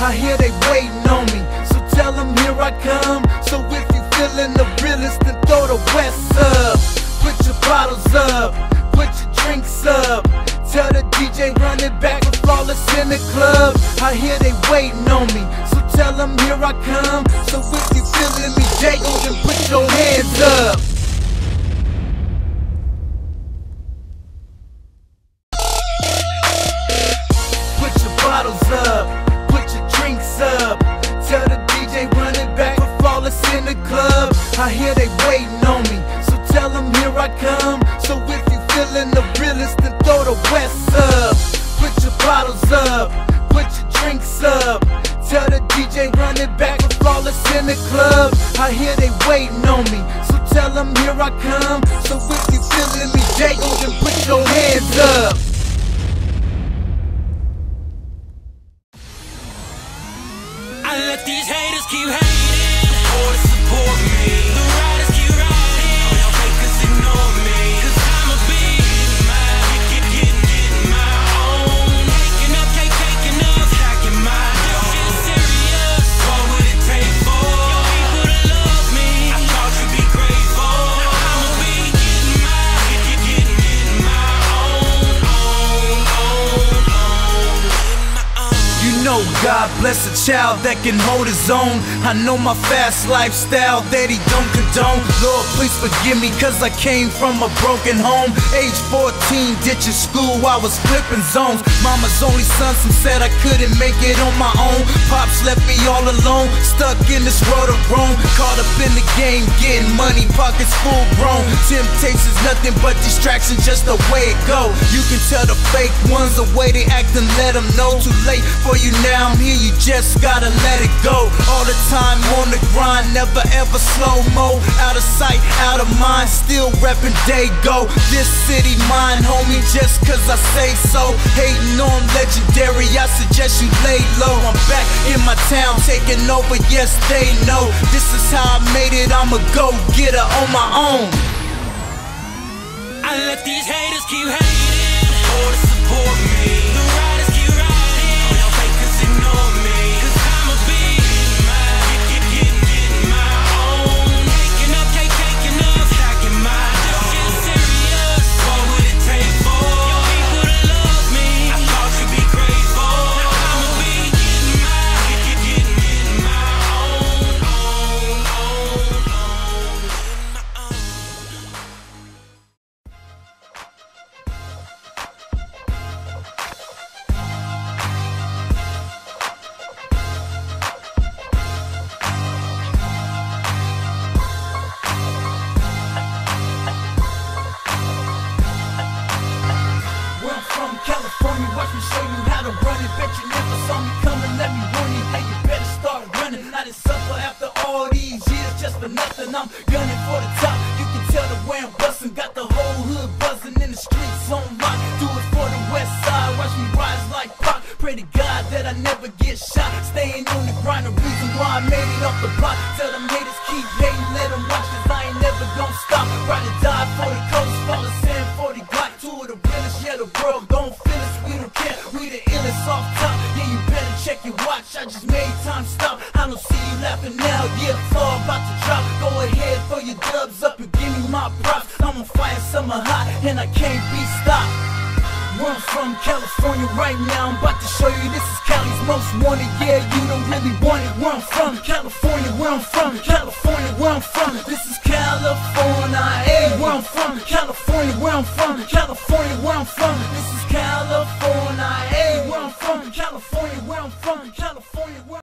I hear they waiting on me, so tell them here I come. So if you feeling the realest, then throw the West up. Put your bottles up, put your drinks up. Tell the DJ run it back with Flawless in the club. I hear they waiting on me, so tell them here I come. So if you feeling me, Jago, then put your hands up. Put your bottles up, put your drinks up. Tell the DJ run it back with Flawless in the club. I hear they waiting on me, so tell them here I come. So if you feeling the realest, then throw the West up. Put your bottles up, put your drinks up. Tell the DJ run it back with Flawless in the club. I hear they waiting on me, so tell them here I come. So if you feeling me, Jago, then put your hands up. I let these haters keep hating, or to support me. The riders keep riding, y'all fakers ignore me. Cause I'ma be getting mine, getting my own. Taking up, taking up, stacking my dough. Shit serious, what would it take for your people to love me? I thought you'd be grateful. I'ma be getting mine, getting my own. You know God bless a child that can hold his own. I know my fast lifestyle that he don't condone. Lord, please forgive me, cause I came from a broken home. Age 14, ditching school, I was flipping zones. Mama's only son, some said I couldn't make it on my own. Pops left me all alone, stuck in this world of Rome. Caught up in the game, getting money, pockets full grown. Temptation's nothing but distraction, just the way it go. You can tell the fake ones the way they act and let them know. Too late for you now, I'm here, you just gotta let it go. All the time on the grind, never ever slow-mo. Out of sight, out of mind, still reppin' Dago. This city mine, homie, just cause I say so. Hating on legendary, I suggest you lay low. I'm back in my town, taking over, yes they know. This is how I made it, I'm a go-getter on my own. I let these haters keep hating, or to support me. The riders keep riding, y'all fakers ignore me. Cause I'ma be getting mine, getting my own. Taking up, taking up, stacking my dough. Shit serious, what would it take for your people to love me? I thought you'd be grateful. I'ma be getting mine, getting my California, watch me show you how to run it. Bet you never saw me coming, let me warn you. Hey, you better start running. I done suffer after all these years just for nothing. I'm gunning for the top. You can tell the way I'm bustin'. Got the whole hood buzzing in the streets on lock. Do it for the west side, watch me rise like Pac. Pray to God that I never get shot. Staying on the grind, the reason why I made it off the block. Tell them haters keep hating, let them watch, cause I ain't never gon' stop. Ride or die for the coast, Flawless in 40 Glock. Two of the realest, yeah, the world gon' feel us. We don't care, we the illest off top. Yeah, you better check your watch, I just made time stop. I don't see you laughing now, yeah, floor about to drop. Go ahead, throw your dubs up and give me my props. I'm on fire, summer hot, and I can't be stopped. Where I'm from, California right now, I'm about to show you this is Cali's most wanted. Yeah, you don't really want it. Where I'm from, California, where I'm from, California, where I'm from. This is